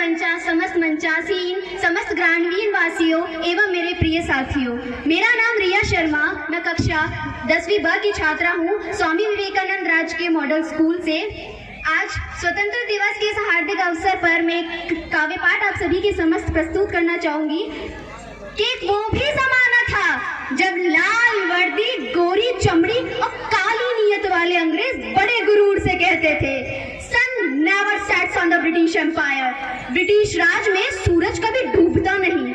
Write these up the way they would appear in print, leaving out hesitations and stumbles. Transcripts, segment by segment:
समस्त मंचासीन, समस्त ग्रामीण वासियों एवं मेरे प्रिय साथियों, मेरा नाम रिया शर्मा, मैं कक्षा 10वीं ब की छात्रा हूँ स्वामी विवेकानंद राजकीय मॉडल स्कूल से। आज स्वतंत्र दिवस के इस हार्दिक अवसर पर मैं काव्य पाठ आप सभी के समस्त प्रस्तुत करना चाहूंगी कि वो भी जमाना था जब लाल वर्दी, गोरी चमड़ी और काली नीयत वाले अंग्रेज बड़े गुरूर से कहते थे, sun never sets on the British empire. British Raj में सूरज कभी डूबता नहीं।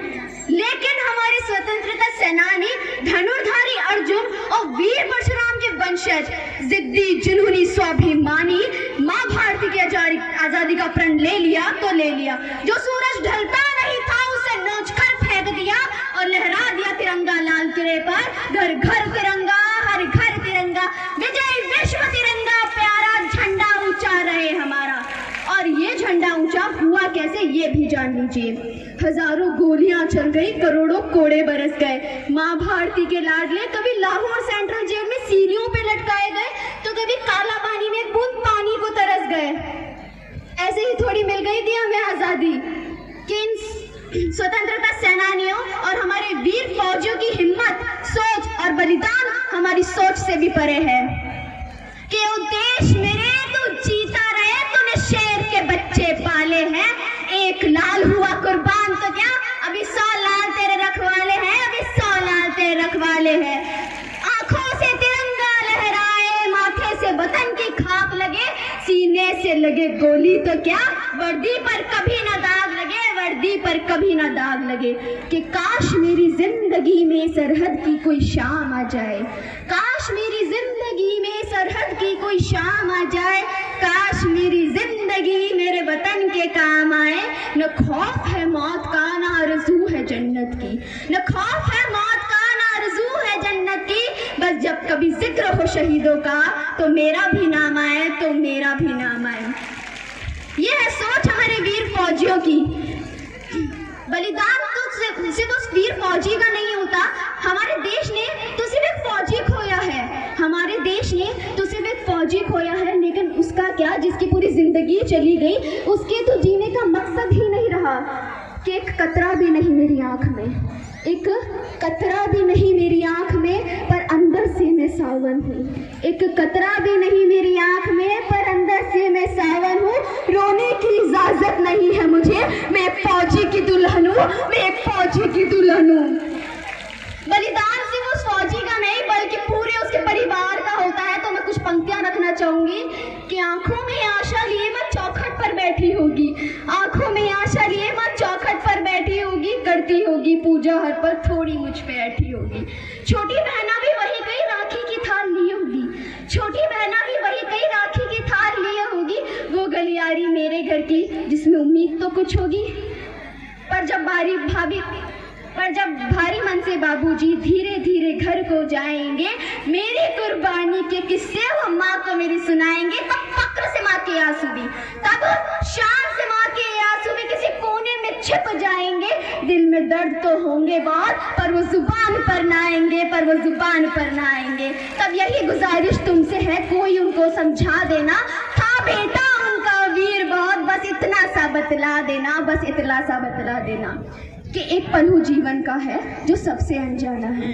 लेकिन हमारे स्वतंत्रता सेनानी धनुर्धारी अर्जुन और वीर परशुराम के वंशज जिद्दी, जुनूनी, स्वाभिमानी माँ भारती की आजादी का प्रण ले लिया तो ले लिया। जो सूरज ढलता नहीं था उसे नोच कर फेंक दिया और लहरा दिया तिरंगा लाल किले पर। घर घर तिरंगा, हर घर तिरंगा, विजय विश्व तिरंगा, प्यारा झंडा ऊंचा रहे हमारा। और ये झंडा ऊंचा हुआ कैसे ये भी जान लीजिए। हजारों गोलियां चल गई, करोड़ों कोड़े बरस गए। माँ भारती के लाडले कभी लाहौर सेंट्रल जेल में सीढ़ियों पे लटकाए गए तो कभी काला पानी में एक बूंद पानी को तरस गए। ऐसे ही थोड़ी मिल गई थी हमें आजादी कि इन स्वतंत्रता सेनानियों और हमारे वीर फौजियों की हिम्मत, सोच और बलिदान हमारी सोच से भी परे है कि ओ देश मेरे तू जीता रहे, तूने शेर के बच्चे पाले हैं। एक लाल हुआ कुर्बान तो क्या, अभी 100 लाल तेरे रखवाले हैं, अभी 100 लाल तेरे रखवाले हैं। आंखों से तिरंगा लहराए, माथे से वतन की खाक लगे, सीने से लगे गोली तो क्या, वर्दी पर कभी ना दाग लगे, वर्दी पर कभी ना दाग लगे। कि काश मेरी जिंदगी में सरहद की कोई शाम आ जाए, काश मेरी जिंदगी में सरहद की कोई शाम आ जाए, काश मेरी जिंदगी मेरे वतन के काम आए। न खौफ है मौत का, न आरज़ू है जन्नत की, न खौफ है मौत का, न आरज़ू है जन्नत की। बस जब कभी जिक्र हो शहीदों का तो मेरा भी नाम आए, तो मेरा भी नाम आए। ये है सोच हमारे वीर फौजियों की। बलिदान तो सिर्फ उस वीर फौजी का नहीं होता, हमारे देश ने तो सिर्फ एक फौजी खोया है, हमारे देश ने तो सिर्फ एक फौजी खोया है। लेकिन उसका क्या, जिसकी पूरी जिंदगी चली गई, उसके तो जीने का मकसद ही नहीं रहा। कि एक कतरा भी नहीं मेरी आंख में, एक कतरा भी नहीं मेरी आंख में, पर अंदर से मैं सावन हूँ। एक कतरा भी नहीं मेरी आंख में, पर अंदर से मैं सावन हूँ। रोने की इजाजत नहीं है मुझे, मैं एक फौजी की दुल्हन हूँ, मैं एक फौजी की दुल्हन हूँ। बलिदान सिर्फ उस फौजी का नहीं बल्कि पूरे उसके परिवार का होता है। तो मैं कुछ पंक्तियां रखना चाहूंगी कि आंखों में आशा लिए माँ चौखट पर बैठी होगी, आंखों में आशा लिए माँ चौखट पर बैठी होगी, करती होगी पूजा हर पर थोड़ी मुझ पे बैठी होगी। छोटी बहना भी वही कहीं राखी की थाल ली होगी, छोटी बहना भी वही कहीं राखी की थाल ली होगी। वो गलियारी मेरे घर की जिसमें उम्मीद तो कुछ होगी, पर जब भारी मन से बाबूजी धीरे धीरे घर को जाएंगे, मेरी कुर्बानी के किस्से वो माँ को मेरी सुनाएंगे। तब फक्र से माँ के आंसू भी, तब शान से माँ के आंसू भी किसी कोने में छिप जाएंगे। दिल में दर्द तो होंगे बहुत, पर वो जुबान पर ना आएंगे, पर वो जुबान पर ना आएंगे। तब यही गुजारिश तुमसे है, कोई उनको समझा देना, था बेटा उनका वीर बहुत, बस इतना सा बतला देना, बस इतना सा बतला देना। कि एक पन्नू जीवन का है जो सबसे अनजाना है,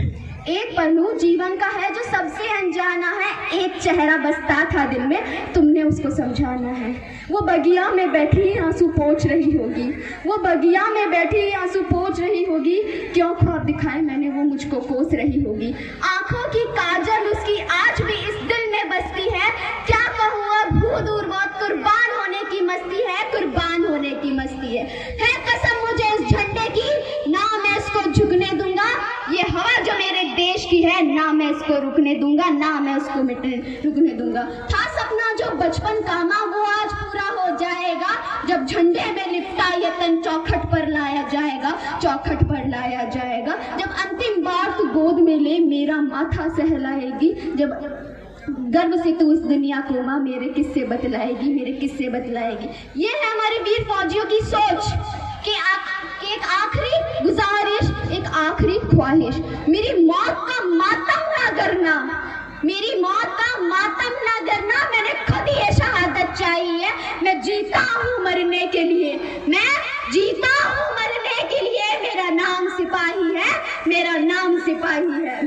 एक पन्नू जीवन का है जो सबसे अनजाना है। एक चेहरा बसता था दिल में, तुमने उसको समझाना है। वो बगिया में बैठी आंसू पोंछ रही होगी, वो बगिया में बैठी आंसू पोंछ रही होगी। क्यों ख्वाब दिखाए मैंने वो मुझको कोस रही होगी। आंखों की काजल उसकी आज भी इस दिल में बसती है। क्या कहूँ अब भू दूर बहुत, कुर्बान होने की मस्ती है, कुर्बान होने की मस्ती है कसम मुझे इस झंडे की, ना मैं इसको झुकने दूंगा। ये हवा जो मेरे देश की है, ना मैं इसको रुकने दूंगा, ना मैं उसको रुकने दूंगा। था सपना जो बचपन का माँ, वो आज पूरा हो जाएगा। जब झंडे में लिपटा ये तन चौखट पर लाया जाएगा, चौखट पर लाया जाएगा। जब अंतिम बार तू गोद में ले मेरा माथा सहलाएगी, जब गर्व से तू इस दुनिया को माँ मेरे किस्से बतलाएगी, मेरे किस्से बतलाएगी। ये है हमारे वीर फौजियों की सोच कि एक आखिरी गुजारिश, एक आखिरी ख्वाहिश, मेरी मौत का मातम ना करना, मेरी मौत का मातम ना करना। मैंने खुद ये शहादत चाहिए, मैं जीता हूँ मरने के लिए, मैं जीता हूँ मरने के लिए, मेरा नाम सिपाही है, मेरा नाम सिपाही है।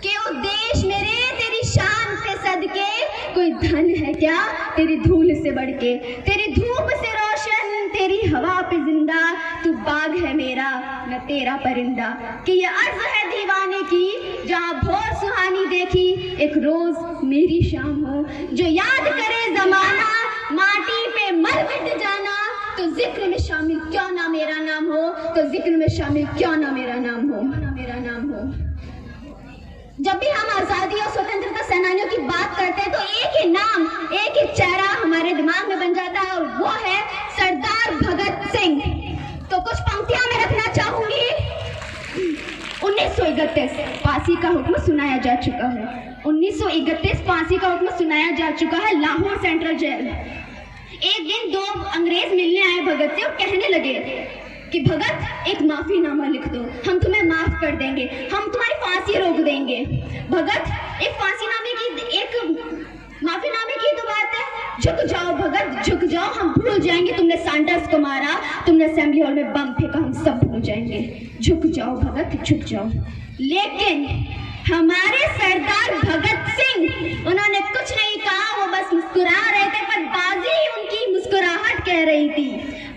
कि उद्देश्य मेरे तेरी शान पे सदके, कोई धन है क्या तेरी धूल से बढ़ के, तेरी धूप से रोशन, तेरी हवा पे जिंदा, तू बाग है मेरा मैं तेरा परिंदा। कि ये अर्ज है दीवाने की, जहाँ भोर सुहानी देखी, एक रोज मेरी शाम हो, जो याद करे जमाना, माटी पे मर मिट जाना, तो जिक्र में शामिल क्यों ना मेरा नाम हो, तो जिक्र में शामिल क्यों ना मेरा नाम हो, मेरा नाम हो। जब भी हम आजादी और स्वतंत्रता सेनानियों की बात करते हैं तो एक ही नाम, एक ही चेहरा हमारे दिमाग में बन जाता है, और वो है सरदार भगत सिंह। तो कुछ पंक्तियां मैं रखना चाहूंगी। 1931 फांसी का हुक्म सुनाया जा चुका है। 1931 फांसी का हुक्म सुनाया जा चुका है लाहौर सेंट्रल जेल। एक दिन दो अंग्रेज मिलने आए भगत से और कहने लगे कि भगत एक माफीनामा लिख दो, हम तुम्हें माफ कर देंगे, हम तुम्हारी फांसी रोक देंगे। भगत एक फांसीनामे की, एक माफीनामे की तो बात है, झुक जाओ भगत झुक जाओ, हम भूल जाएंगे तुमने सैंडर्स को मारा, तुमने असेंबली हॉल में बम फेंका, हम सब भूल जाएंगे, झुक जाओ भगत झुक जाओ। लेकिन हमारे सरदार भगत सिंह, उन्होंने कुछ नहीं कहा, वो बस मुस्कुरा रहे थे, पर बाजी उनकी मुस्कुराहट कह रही थी,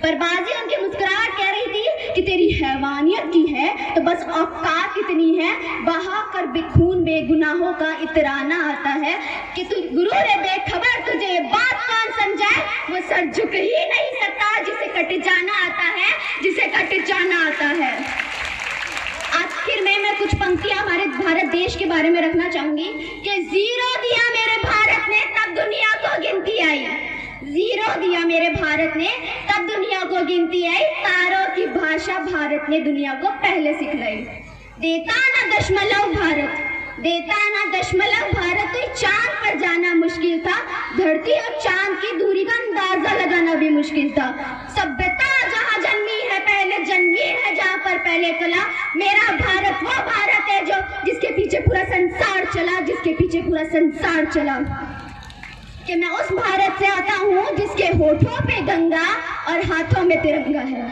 पर बाजी उनकी मुस्कुराहट कह रही थी कि तेरी हैवानियत की है तो बस औकात इतनी है, बहा कर बेखून बेगुनाहों का इतराना आता है, कि तू गुरूर है बेखबर, तुझे ये बात कौन समझाए, वो सर झुक ही नहीं सकता जिसे कट जाना आता है, जिसे कट जाना आता है। आखिर में मैं कुछ पंक्तियां हमारे भारत देश के बारे में रखना चाहूंगी कि जीरो दिया मेरे भारत ने तब दुनिया को गिनती आई, जीरो दिया मेरे भारत ने तब दुनिया को गिनती आई, तारों की भाषा भारत ने दुनिया को पहले सिखलाई। देता ना दशमलव भारत, देता ना दशमलव भारत, तो चांद पर जाना मुश्किल था, धरती और चांद की दूरी का अंदाजा लगाना भी मुश्किल था। सभ्यता जहाँ जन्मी है पहले जन्मी है जहाँ पर पहले कला, मेरा भारत वो भारत है जो जिसके पीछे पूरा संसार चला, जिसके पीछे पूरा संसार चला। कि मैं उस भारत से आता हूँ जिसके होठों पे गंगा और हाथों में तिरंगा है,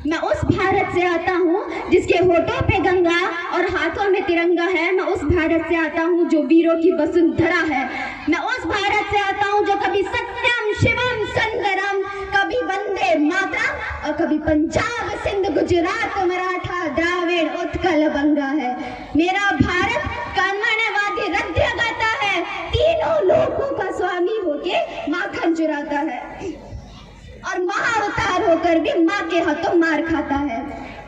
मैं उस भारत से आता हूँ जिसके होठों पे गंगा और हाथों में तिरंगा है, मैं उस भारत से आता हूँ जो वीरों की वसुंधरा है, मैं उस भारत से आता हूँ जो कभी सत्यम शिवम सुंदरम, कभी वंदे मातरम और कभी पंजाब सिंध गुजरात मराठा द्राविड़ उत्कल बंगा है। मेरा भारत कर्मण्यवादी हृदयगता है, तीनों लोगों का स्वामी होके माखन चुराता है और महाअवतार होकर भी माँ के हाथों मार खाता है।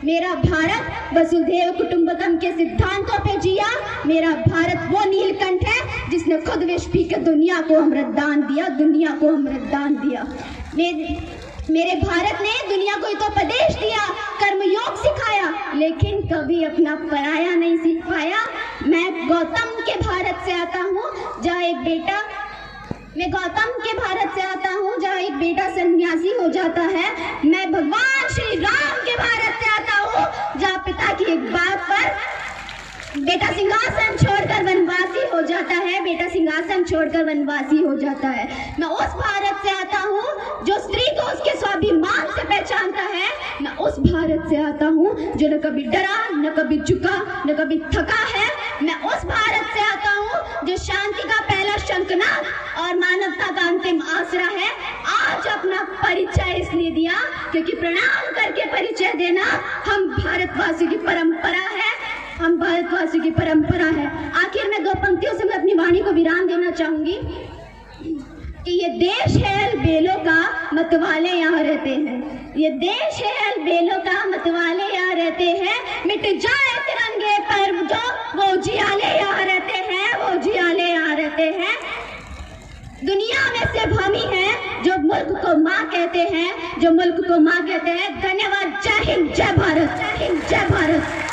मेरा भारत वसुधैव कुटुंबकम के सिद्धांतों पे जिया, मेरा भारत वो नीलकंठ है जिसने खुद विष पी के दुनिया को अमृत दान दिया, दुनिया को अमृत दान दिया। मेरे भारत ने दुनिया को हितोपदेश दिया, कर्मयोग सिखाया, लेकिन कभी अपना पराया नहीं सीख पाया। मैं गौतम के भारत से आता हूँ जहाँ एक बेटा मैं गौतम के भारत से आता हूँ जहाँ एक बेटा सन्यासी हो जाता है। मैं भगवान श्री राम के भारत से आता हूँ जहाँ पिता की एक बात पर बेटा सिंहासन छोड़कर वनवासी हो जाता है, बेटा सिंहासन छोड़कर वनवासी हो जाता है। मैं उस भारत से आता हूँ जो स्त्री को उसके स्वाभिमान से पहचानता है, मैं उस भारत से आता हूँ जो न कभी डरा न कभी झुका न कभी थका है। मैं उस भारत से आता हूँ जो शांति का पहला शंखनाद और मानवता का अंतिम आसरा है। आज अपना परिचय इसलिए दिया क्योंकि प्रणाम करके परिचय देना हम भारतवासियों की परंपरा है, हम भारतवासियों की परंपरा है। आखिर में दो पंक्तियों से मैं अपनी वाणी को विराम देना चाहूंगी कि ये देश है अलबेलों का, मतवाले यहाँ रहते हैं, ये देश है अलबेलों का, मतवाले यहाँ रहते हैं, मिट जाए तिरंगे पर जो वो जियाले यहाँ रहते हैं, वो जियाले यहाँ रहते हैं। दुनिया में सिर्फ हम ही हैं जो मुल्क को माँ कहते हैं, जो मुल्क को माँ कहते हैं। धन्यवाद। जय हिंद, जय भारत, जय हिंद, जय भारत।